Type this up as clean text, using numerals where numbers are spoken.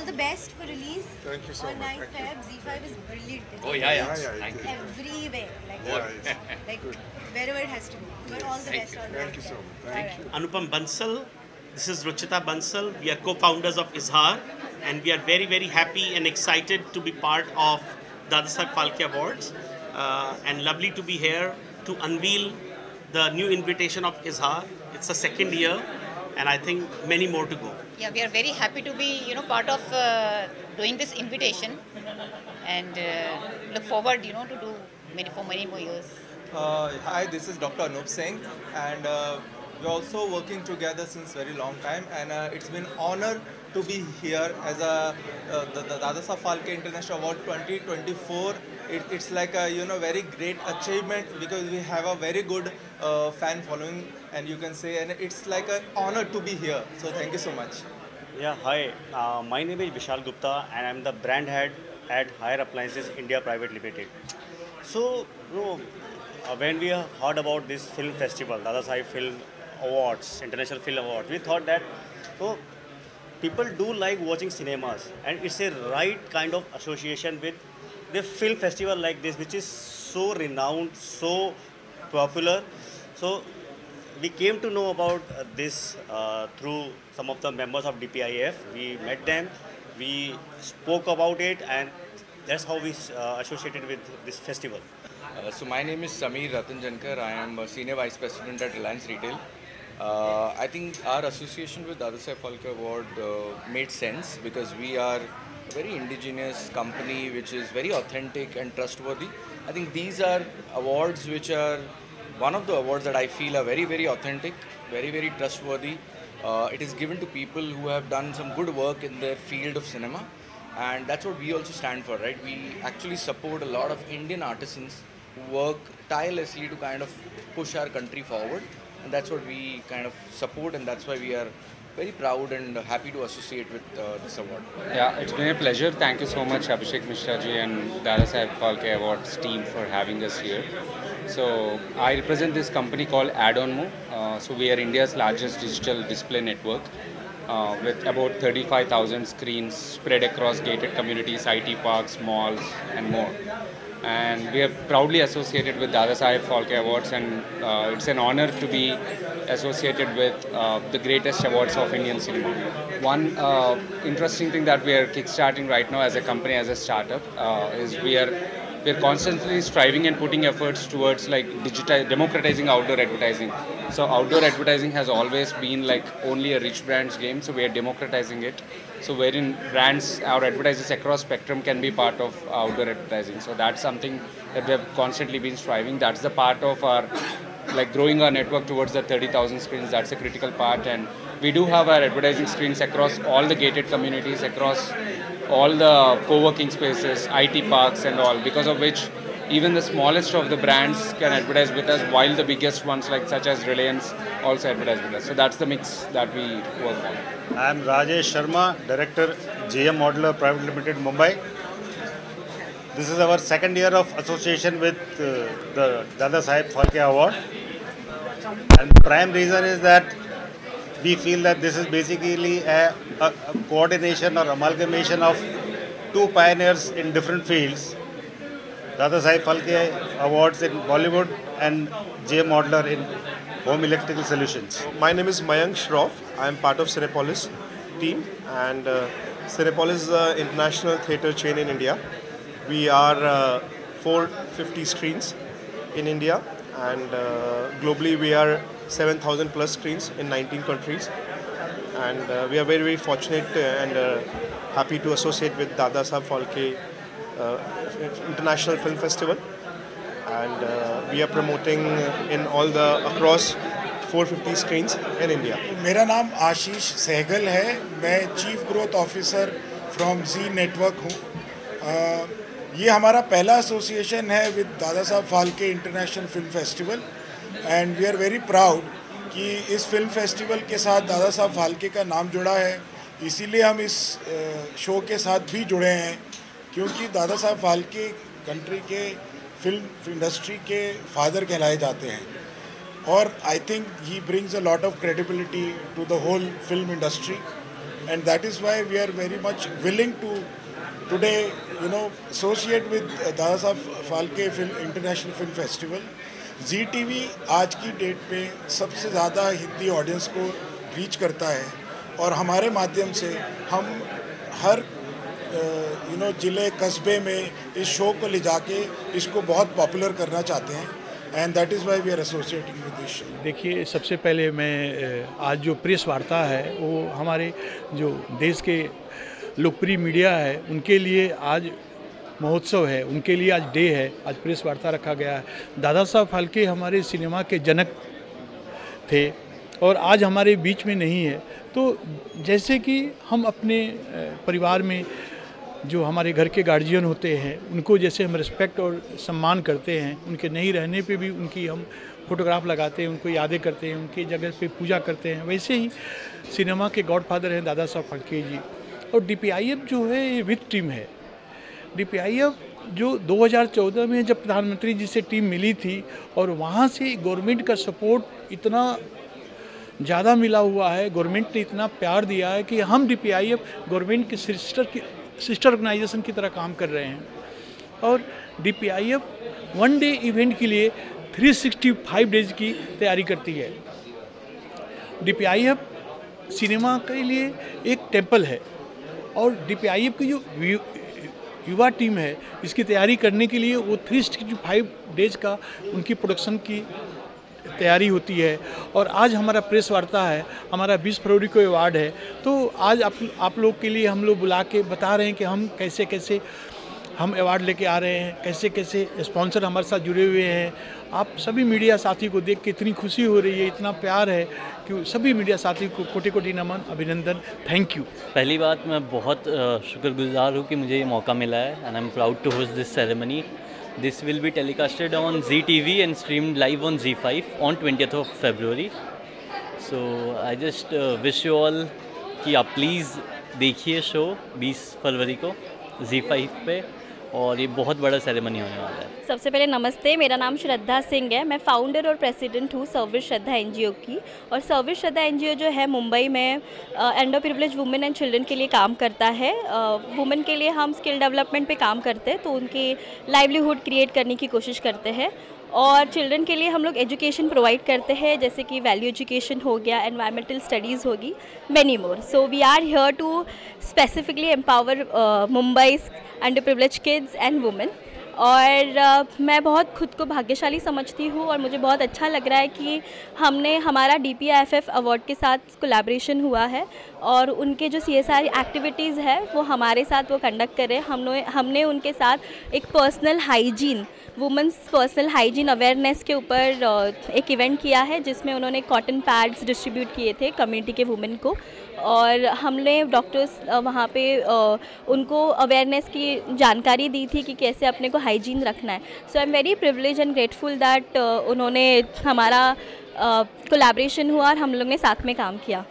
all the best for release. Thank you so on much. 9th Feb. Z5 is brilliant. Oh yeah. Yeah, Thank you. Everywhere. Like, like Good. wherever it has to be. But all the best. All the Thank you best. so much. Thank you. Anupam Bansal. This is Ruchita Bansal. We are co-founders of Izhar, and we are very, very happy and excited to be part of Dadasaheb Phalke Awards. And lovely to be here to unveil the new invitation of Izhar. It's the second year, and I think many more to go. Yeah, we are very happy to be, part of doing this invitation, and look forward, to do many more years. Hi, this is Dr. Anup Singh, and we're also working together since very long time, and it's been honor to be here as the Dadasaheb Phalke International Award 2024. It's like a very great achievement because we have a very good fan following, and you can say, and it's like an honor to be here. So thank you so much. Yeah, hi. My name is Vishal Gupta, and I'm the brand head at Higher Appliances India Private Limited. So, when we heard about this film festival, Dadasaheb Film Awards, International Film Awards, we thought that people do like watching cinemas, and it's a right kind of association with the film festival like this, which is so renowned, so popular. So we came to know about this through some of the members of DPIF. We met them, we spoke about it, and that's how we associated with this festival. So my name is Sameer Ratanjankar. I am a Senior Vice President at Reliance Retail. I think our association with Dadasaheb Phalke Award made sense because we are a very indigenous company which is very authentic and trustworthy. I think these are awards which are one of the awards that I feel are very authentic, very trustworthy. It is given to people who have done some good work in their field of cinema, and that's what we also stand for, right? We actually support a lot of Indian artisans who work tirelessly to kind of push our country forward, and that's what we kind of support, and that's why we are very proud and happy to associate with this award. Yeah, it's been a pleasure. Thank you so much, Abhishek Mishra ji and Dadasaheb Phalke Awards team for having us here. So I represent this company called Add-On-Mo. So we are India's largest digital display network with about 35,000 screens spread across gated communities, IT parks, malls, and more. And we are proudly associated with Dadasaheb Phalke Awards, and it's an honor to be associated with the greatest awards of Indian cinema. One interesting thing that we are kickstarting right now as a company, as a startup, is we're constantly striving and putting efforts towards like democratizing outdoor advertising. So outdoor advertising has always been like only a rich brand's game, so we are democratizing it. So wherein brands or advertisers across spectrum can be part of outdoor advertising. So that's something that we have constantly been striving. That's the part of our like growing our network towards the 30,000 screens. That's a critical part, and we do have our advertising screens across all the gated communities, across all the co-working spaces, IT parks and all, because of which even the smallest of the brands can advertise with us, while the biggest ones like such as Reliance also advertise with us. So that's the mix that we work on. I am Rajesh Sharma, Director, GM Modular Private Limited, Mumbai. This is our second year of association with the Dadasaheb Phalke Award. And the prime reason is that we feel that this is basically a coordination or amalgamation of two pioneers in different fields. Dadasaheb Phalke Awards in Bollywood and GM Modular in home electrical solutions. My name is Mayank Shroff. I am part of Cinepolis team, and Cinepolis is an international theatre chain in India. We are 450 screens in India, and globally we are 7,000 plus screens in 19 countries. And we are very fortunate and happy to associate with Dadasaheb Phalke International Film Festival. And we are promoting in all the across 450 screens in India. मेरा नाम आशीष सहगल है, मैं chief growth officer from Zee network हूँ। ये हमारा पहला association है with Dadasaheb Phalke international film festival, and we are very proud कि इस फिल्म फेस्टिवल के साथ दादासाहेब फाल्के का नाम जुड़ा है। इसीलिए हम इस शो के साथ भी जुड़े हैं, क्योंकि दादासाहेब फाल्के कंट्री के फिल्म इंडस्ट्री के फादर कहलाए जाते हैं, और I think he brings a lot of credibility to the whole film industry, and that is why we are very much willing to today associate with Dada Saheb Phalke International Film Festival. Zee TV आज की date पे सबसे ज़्यादा Hindi audience को reach करता है और हमारे माध्यम से हम हर ज़िले कस्बे में इस शो को ले जाके इसको बहुत पॉपुलर करना चाहते हैं and that is why we are associating with this show. देखिए, सबसे पहले मैं आज जो प्रेस वार्ता है वो हमारे जो देश के लोकप्रिय मीडिया है उनके लिए आज महोत्सव है, उनके लिए आज डे है, आज प्रेस वार्ता रखा गया है। दादा साहब फाल्के हमारे सिनेमा के जनक थे और आज हमारे बीच में नहीं है। तो जैसे कि हम अपने परिवार में जो हमारे घर के गार्जियन होते हैं उनको जैसे हम रिस्पेक्ट और सम्मान करते हैं, उनके नहीं रहने पे भी उनकी हम फोटोग्राफ लगाते हैं, उनको यादें करते हैं, उनकी जगह पे पूजा करते हैं, वैसे ही सिनेमा के गॉडफादर हैं दादा साहब फाल्के जी। और DPIF जो है ये विद टीम है। DPIF जो 2014 में जब प्रधानमंत्री जी से टीम मिली थी और वहाँ से गवर्नमेंट का सपोर्ट इतना ज़्यादा मिला हुआ है, गवर्नमेंट ने इतना प्यार दिया है कि हम DPIF गवर्नमेंट के सिस्टर ऑर्गेनाइजेशन की तरह काम कर रहे हैं। और DPIF वन डे इवेंट के लिए 365 डेज की तैयारी करती है। DPIF सिनेमा के लिए एक टेम्पल है और DPIF की जो युवा टीम है इसकी तैयारी करने के लिए वो 365 डेज का उनकी प्रोडक्शन की तैयारी होती है। और आज हमारा प्रेस वार्ता है, हमारा 20 फरवरी को अवार्ड है। तो आज आप लोग के लिए हम लोग बुला के बता रहे हैं कि हम कैसे कैसे हम अवार्ड लेके आ रहे हैं, कैसे कैसे स्पॉन्सर हमारे साथ जुड़े हुए हैं। आप सभी मीडिया साथी को देख के इतनी खुशी हो रही है, इतना प्यार है कि सभी मीडिया साथी को कोटि कोटि नमन, अभिनंदन, थैंक यू। पहली बात मैं बहुत शुक्रगुजार हूँ कि मुझे ये मौका मिला है and I am proud to host this ceremony. This will be telecasted on Zee TV and streamed live on ZEE5 on 20th of February. So I just wish you all कि आप प्लीज़ देखिए show 20 फरवरी को ZEE5 पे, और ये बहुत बड़ा ceremony होने वाला है। सबसे पहले नमस्ते, मेरा नाम श्रद्धा सिंह है। मैं फाउंडर और प्रेसिडेंट हूँ सर्विस श्रद्धा NGO की। और सर्विस श्रद्धा NGO जो है मुंबई में under privilege women and children के लिए काम करता है। वुमेन के लिए हम स्किल डेवलपमेंट पे काम करते हैं, तो उनकी लाइवलीहुड क्रिएट करने की कोशिश करते हैं। और चिल्ड्रन के लिए हम लोग एजुकेशन प्रोवाइड करते हैं, जैसे कि वैल्यू एजुकेशन हो गया, एनवायरमेंटल स्टडीज़ होगी, many more. So we are here to specifically empower Mumbai under privilege kids and women. और मैं बहुत खुद को भाग्यशाली समझती हूँ और मुझे बहुत अच्छा लग रहा है कि हमारा DPIFF अवार्ड के साथ कोलैबोरेशन हुआ है और उनके जो CSR एक्टिविटीज़ है वो हमारे साथ वो कंडक्ट कर रहे हैं। हमने उनके साथ एक personal hygiene, women's personal hygiene awareness के ऊपर एक इवेंट किया है, जिसमें उन्होंने कॉटन पैड्स डिस्ट्रीब्यूट किए थे कम्युनिटी के वुमेन को। और हमने डॉक्टर्स वहाँ पे उनको अवेयरनेस की जानकारी दी थी कि कैसे अपने को हाइजीन रखना है। So I am very privilege and grateful that उन्होंने हमारा कोलैबोरेशन हुआ और हम लोग ने साथ में काम किया।